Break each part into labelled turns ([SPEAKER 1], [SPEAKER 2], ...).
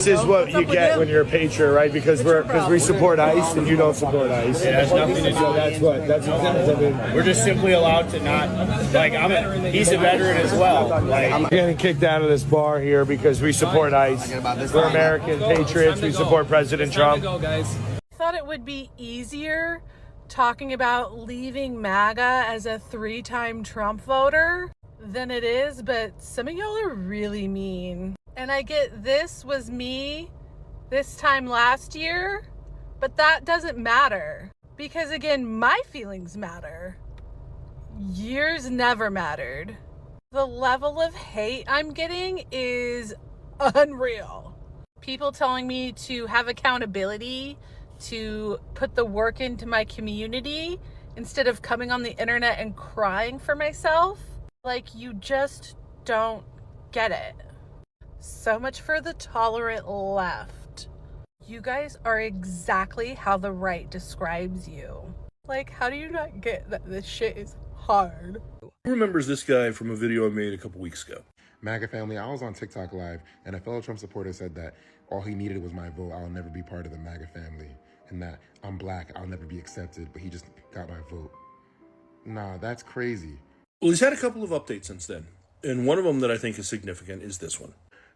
[SPEAKER 1] This is what you get when you're a patriot, right? Because we support ICE and you don't support ICE.
[SPEAKER 2] It has nothing to do with
[SPEAKER 1] That's exactly.
[SPEAKER 2] We're just simply allowed to not, like, he's a veteran as well. Like,
[SPEAKER 1] I'm getting kicked out of this bar here because we support ICE. We're American patriots. We support President Trump.
[SPEAKER 3] I thought it would be easier talking about leaving MAGA as a 3-time Trump voter than it is, but some of y'all are really mean. And I get this was me this time last year, but that doesn't matter because, again, my feelings matter. Yours never mattered. The level of hate I'm getting is unreal. People telling me to have accountability, to put the work into my community instead of coming on the internet and crying for myself. Like, you just don't get it. So much for the tolerant left. You guys are exactly how the right describes you. Like, how do you not get that this shit is hard?
[SPEAKER 4] Who remembers this guy from a video I made a couple weeks ago?
[SPEAKER 5] Maga family, I was on TikTok Live, and a fellow Trump supporter said that all he needed was my vote. I'll never be part of the Maga family. And that I'm black, I'll never be accepted, but he just got my vote. Nah, that's crazy.
[SPEAKER 4] Well, he's had a couple of updates since then. And one of them that I think is significant is this one.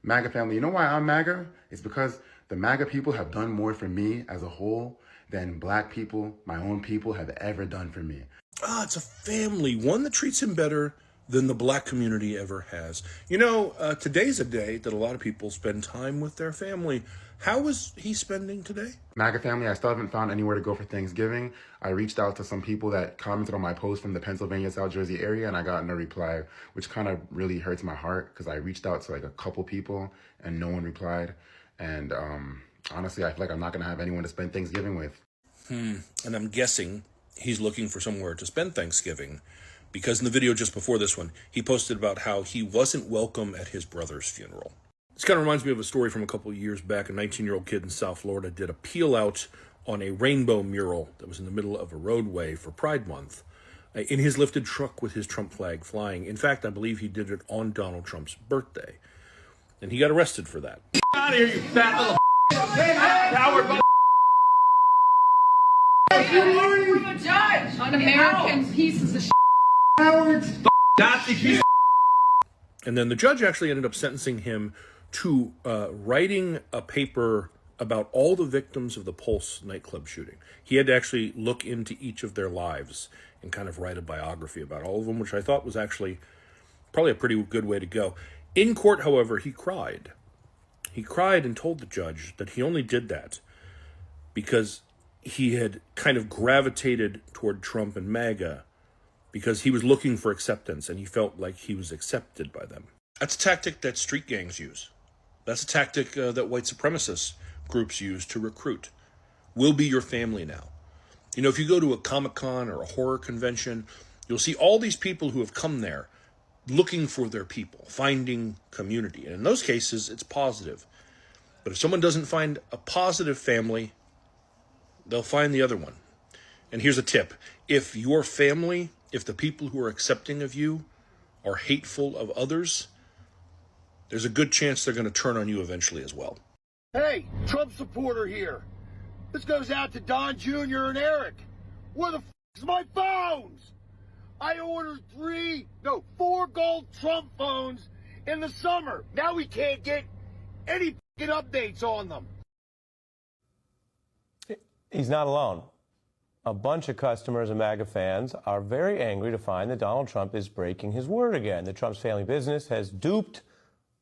[SPEAKER 5] Maga family, you know why I'm Maga? It's because the Maga people have done more for me as a whole than black people, my own people, have ever done for me.
[SPEAKER 4] It's a family, one that treats him better than the black community ever has. You know, today's a day that a lot of people spend time with their family. How is he spending today?
[SPEAKER 5] Maga family, I still haven't found anywhere to go for Thanksgiving. I reached out to some people that commented on my post from the Pennsylvania, South Jersey area, and I got no reply, which kind of really hurts my heart because I reached out to like a couple people and no one replied. And honestly, I feel like I'm not going to have anyone to spend Thanksgiving with.
[SPEAKER 4] And I'm guessing he's looking for somewhere to spend Thanksgiving because in the video just before this one, he posted about how he wasn't welcome at his brother's funeral. This kind of reminds me of a story from a couple of years back. A 19-year-old kid in South Florida did a peel out on a rainbow mural that was in the middle of a roadway for Pride Month in his lifted truck with his Trump flag flying. In fact, I believe he did it on Donald Trump's birthday. And he got arrested for that.
[SPEAKER 6] Get out of here, you fat little coward.
[SPEAKER 7] You're a judge. Un-American pieces of shit.
[SPEAKER 6] Cowards. Nazi piece.
[SPEAKER 4] And then the judge actually ended up sentencing him to writing a paper about all the victims of the Pulse nightclub shooting. He had to actually look into each of their lives and kind of write a biography about all of them, which I thought was actually probably a pretty good way to go. In court, however, he cried. He cried and told the judge that he only did that because he had kind of gravitated toward Trump and MAGA because he was looking for acceptance and he felt like he was accepted by them. That's a tactic that street gangs use. That's a tactic that white supremacist groups use to recruit. We'll be your family now. You know, if you go to a Comic-Con or a horror convention, you'll see all these people who have come there looking for their people, finding community. And in those cases, it's positive. But if someone doesn't find a positive family, they'll find the other one. And here's a tip. If your family, if the people who are accepting of you are hateful of others, there's a good chance they're going to turn on you eventually as well.
[SPEAKER 6] Hey, Trump supporter here. This goes out to Don Jr. and Eric. Where the is my phones? I ordered 4 gold Trump phones in the summer. Now we can't get any updates on them.
[SPEAKER 8] He's not alone. A bunch of customers and MAGA fans are very angry to find that Donald Trump is breaking his word again. That Trump's family business has duped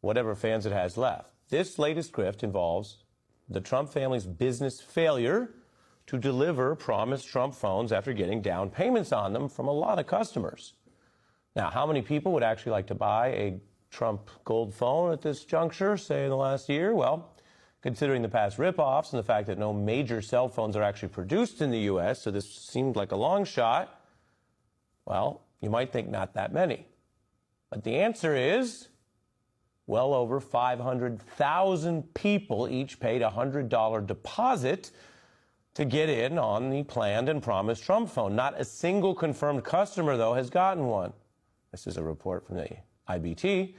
[SPEAKER 8] whatever fans it has left. This latest grift involves the Trump family's business failure to deliver promised Trump phones after getting down payments on them from a lot of customers. Now, how many people would actually like to buy a Trump gold phone at this juncture, say in the last year? Well, considering the past ripoffs and the fact that no major cell phones are actually produced in the U.S., so this seemed like a long shot, well, you might think not that many. But the answer is well over 500,000 people each paid a $100 deposit to get in on the planned and promised Trump phone. Not a single confirmed customer, though, has gotten one. This is a report from the IBT.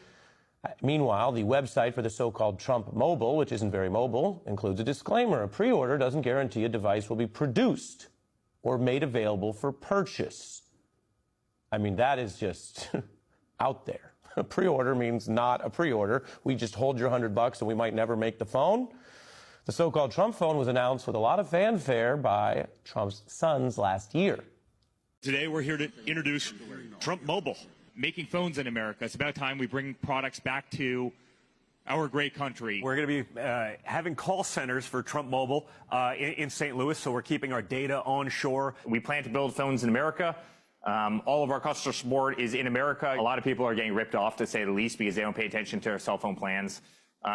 [SPEAKER 8] Meanwhile, the website for the so-called Trump Mobile, which isn't very mobile, includes a disclaimer. A pre-order doesn't guarantee a device will be produced or made available for purchase. I mean, that is just out there. A pre-order means not a pre-order. We just hold your $100 and we might never make the phone. The so-called Trump phone was announced with a lot of fanfare by Trump's sons last year.
[SPEAKER 9] Today, we're here to introduce Trump Mobile, making phones in America. It's about time we bring products back to our great country.
[SPEAKER 10] We're going to be having call centers for Trump Mobile in St. Louis, so we're keeping our data onshore.
[SPEAKER 2] We plan to build phones in America. All of our customer support is in America. A lot of people are getting ripped off, to say the least, because they don't pay attention to our cell phone plans.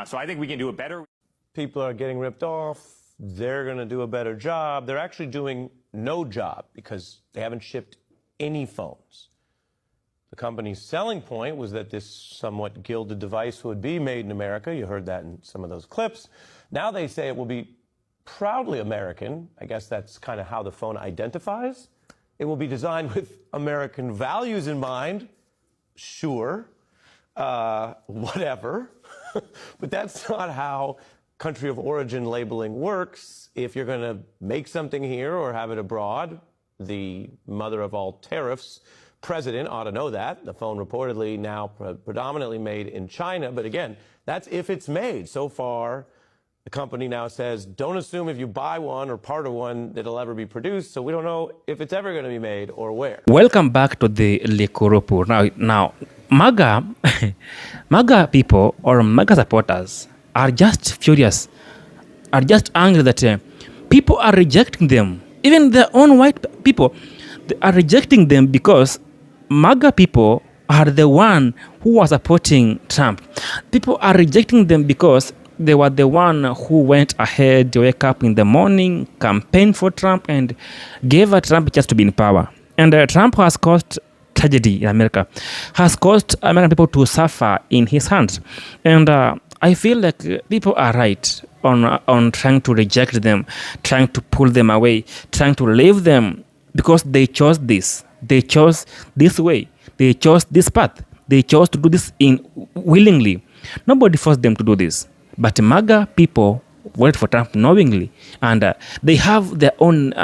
[SPEAKER 2] So I think we can do it better.
[SPEAKER 8] People are getting ripped off. They're going to do a better job. They're actually doing no job because they haven't shipped any phones. The company's selling point was that this somewhat gilded device would be made in America. You heard that in some of those clips. Now they say it will be proudly American. I guess that's kind of how the phone identifies. It will be designed with American values in mind. Sure. Whatever. But that's not how country of origin labeling works. If you're going to make something here or have it abroad, the mother of all tariffs president ought to know that. The phone reportedly now predominantly made in China. But again, that's if it's made. So far, the company now says, don't assume if you buy one or part of one that it'll ever be produced. So we don't know if it's ever going to be made or where.
[SPEAKER 11] Welcome back to the Likurupu. Now, Maga, Maga people or Maga supporters are just furious, are just angry that people are rejecting them. Even their own white people, they are rejecting them because Maga people are the one who are supporting Trump. People are rejecting them because they were the one who went ahead to wake up in the morning, campaign for Trump, and gave Trump just to be in power. And Trump has caused tragedy in America, has caused American people to suffer in his hands. And I feel like people are right on trying to reject them, trying to pull them away, trying to leave them because they chose this. They chose this way. They chose this path. They chose to do this willingly. Nobody forced them to do this. But MAGA people voted for Trump knowingly. And they have their own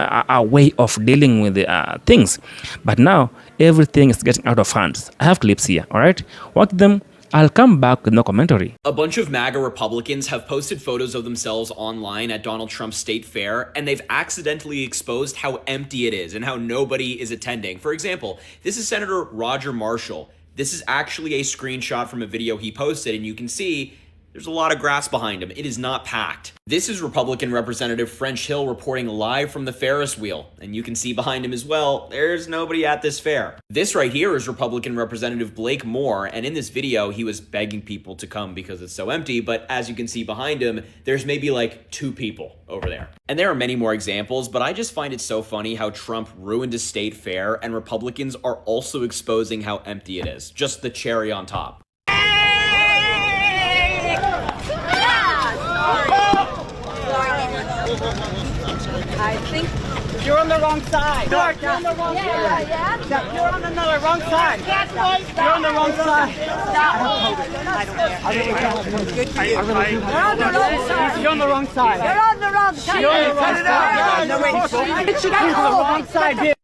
[SPEAKER 11] way of dealing with things. But now, everything is getting out of hands. I have clips here, all right? Watch them. I'll come back with no commentary.
[SPEAKER 12] A bunch of MAGA Republicans have posted photos of themselves online at Donald Trump's state fair, and they've accidentally exposed how empty it is and how nobody is attending. For example, this is Senator Roger Marshall. This is actually a screenshot from a video he posted, and you can see there's a lot of grass behind him. It is not packed. This is Republican Representative French Hill reporting live from the Ferris wheel. And you can see behind him as well, there's nobody at this fair. This right here is Republican Representative Blake Moore. And in this video, he was begging people to come because it's so empty. But as you can see behind him, there's maybe like 2 people over there. And there are many more examples, but I just find it so funny how Trump ruined a state fair and Republicans are also exposing how empty it is. Just the cherry on top.
[SPEAKER 7] I think
[SPEAKER 13] you're on the wrong side.
[SPEAKER 7] Clark,
[SPEAKER 13] you're on the wrong side.
[SPEAKER 7] yeah.
[SPEAKER 13] You're on the wrong side. You're on the wrong side.
[SPEAKER 7] I don't care. Good for you. You're on the wrong side.
[SPEAKER 13] You're on the wrong side.
[SPEAKER 7] You're on the wrong side.
[SPEAKER 13] You're on the wrong side. No, wait. You're on the wrong side, bitch.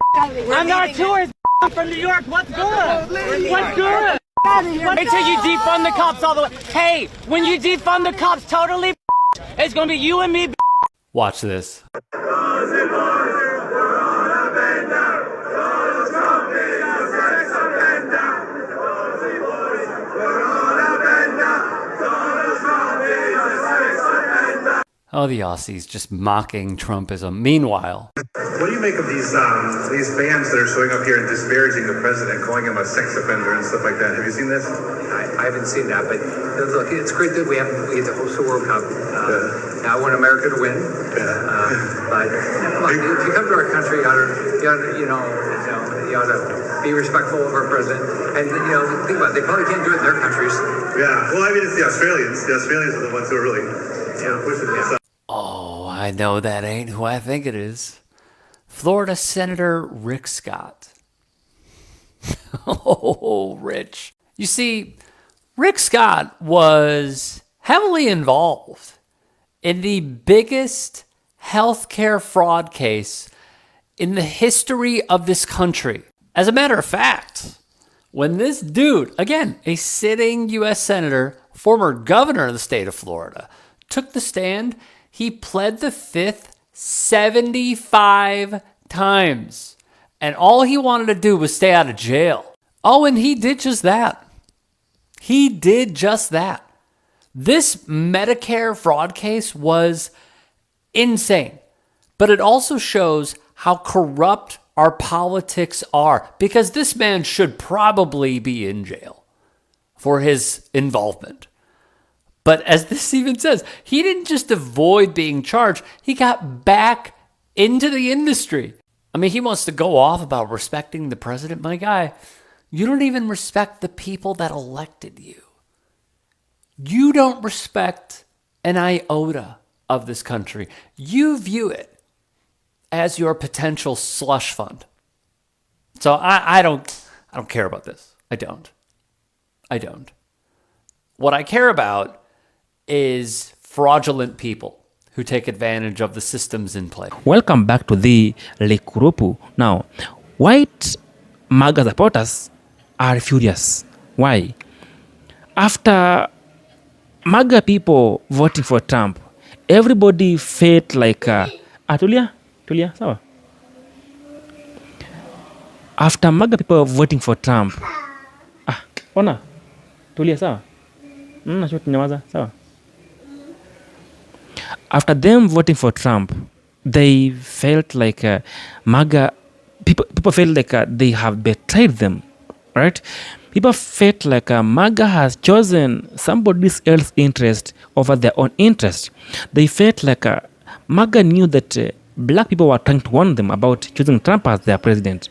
[SPEAKER 13] I'm not tourist from New York. What's good? What's good? Make sure you defund the cops all the way. Hey, when you defund the cops totally, it's gonna be you and me.
[SPEAKER 14] Watch this. Oh, the Aussies just mocking Trumpism. Meanwhile,
[SPEAKER 15] what do you make of these fans that are showing up here and disparaging the president, calling him a sex offender and stuff like that? Have you seen this?
[SPEAKER 16] I haven't seen that, but look, it's great that we get to host the World Cup. Now I want America to win. But look, if you come to our country, you ought to be respectful of our president. And think about it, they probably can't do it in their countries.
[SPEAKER 15] Yeah, well, I mean, it's the Australians. The Australians are the ones who are really pushing this.
[SPEAKER 14] oh, I know that ain't who I think it is. Florida Senator Rick Scott. Oh, Rich. You see, Rick Scott was heavily involved in the biggest healthcare fraud case in the history of this country. As a matter of fact, when this dude, again, a sitting U.S. Senator, former governor of the state of Florida, took the stand, he pled the fifth 75 times. And all he wanted to do was stay out of jail. Oh, and he did just that. He did just that. This Medicare fraud case was insane. But it also shows how corrupt our politics are, because this man should probably be in jail for his involvement. But as this even says, he didn't just avoid being charged, he got back into the industry. I mean, he wants to go off about respecting the president. My guy, you don't even respect the people that elected you. You don't respect an iota of this country. You view it as your potential slush fund. So I don't care about this. I don't. What I care about is fraudulent people who take advantage of the systems in play.
[SPEAKER 11] Welcome back to the Lekurupu. Now, white Maga supporters are furious. Why? After Maga people voting for Trump, everybody felt like Tulia, sawa. After Maga people voting for Trump, Tulia, sawa. Sawa. After them voting for Trump, they felt like Maga people felt like they have betrayed them, right? People felt like Maga has chosen somebody else's interest over their own interest. They felt like Maga knew that black people were trying to warn them about choosing Trump as their president,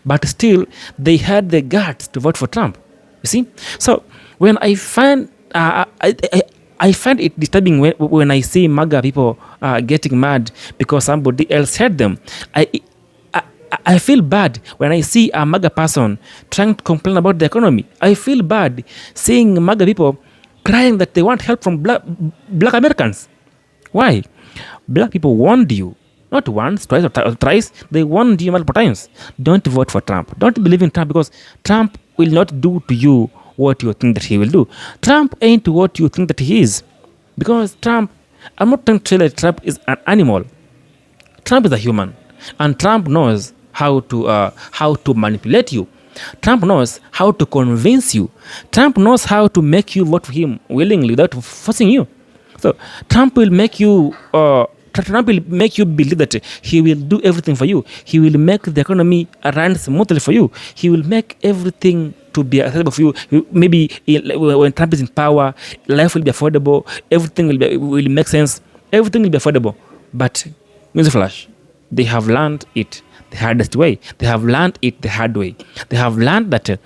[SPEAKER 11] but still they had the guts to vote for Trump. You see, so when I find I find it disturbing when I see Maga people getting mad because somebody else hurt them. I feel bad when I see a Maga person trying to complain about the economy. I feel bad seeing Maga people crying that they want help from black Americans. Why? Black people warned you, not once, twice, or thrice. They warned you multiple times. Don't vote for Trump. Don't believe in Trump, because Trump will not do to you what you think that he will do. Trump ain't what you think that he is. Because Trump, I'm not trying to say that Trump is an animal. Trump is a human. And Trump knows how to manipulate you. Trump knows how to convince you. Trump knows how to make you vote for him willingly without forcing you. So Trump will make you believe that he will do everything for you. He will make the economy run smoothly for you. He will make everything to be accessible for you. Maybe when Trump is in power, life will be affordable. Everything will make sense. Everything will be affordable. But newsflash, they have learned it the hardest way. They have learned it the hard way. They have learned that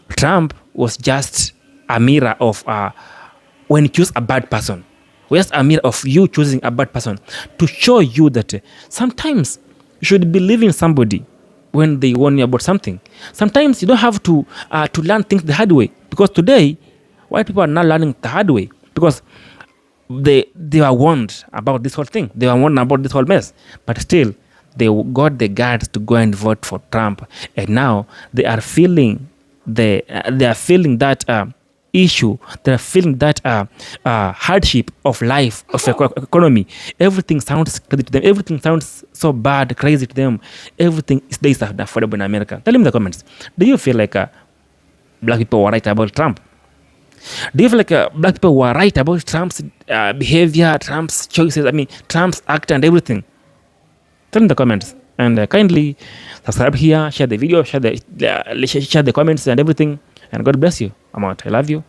[SPEAKER 11] Trump was just a mirror of when you choose a bad person. Just a mirror of you choosing a bad person to show you that sometimes you should believe in somebody when they warn you about something. Sometimes you don't have to learn things the hard way, because today white people are not learning the hard way because they were warned about this whole thing. They were warned about this whole mess, but still they got the guts to go and vote for Trump, and now they are feeling that issue. They're feeling that hardship of life, of economy. Everything sounds crazy to them. Everything sounds so bad, crazy to them. Everything is affordable in America. Tell me in the comments. Do you feel like black people were right about Trump? Do you feel like black people were right about Trump's behavior, Trump's choices, Trump's act and everything? Tell me in the comments. And kindly subscribe here, share the video, share the comments and everything. And God bless you. I'm out. I love you.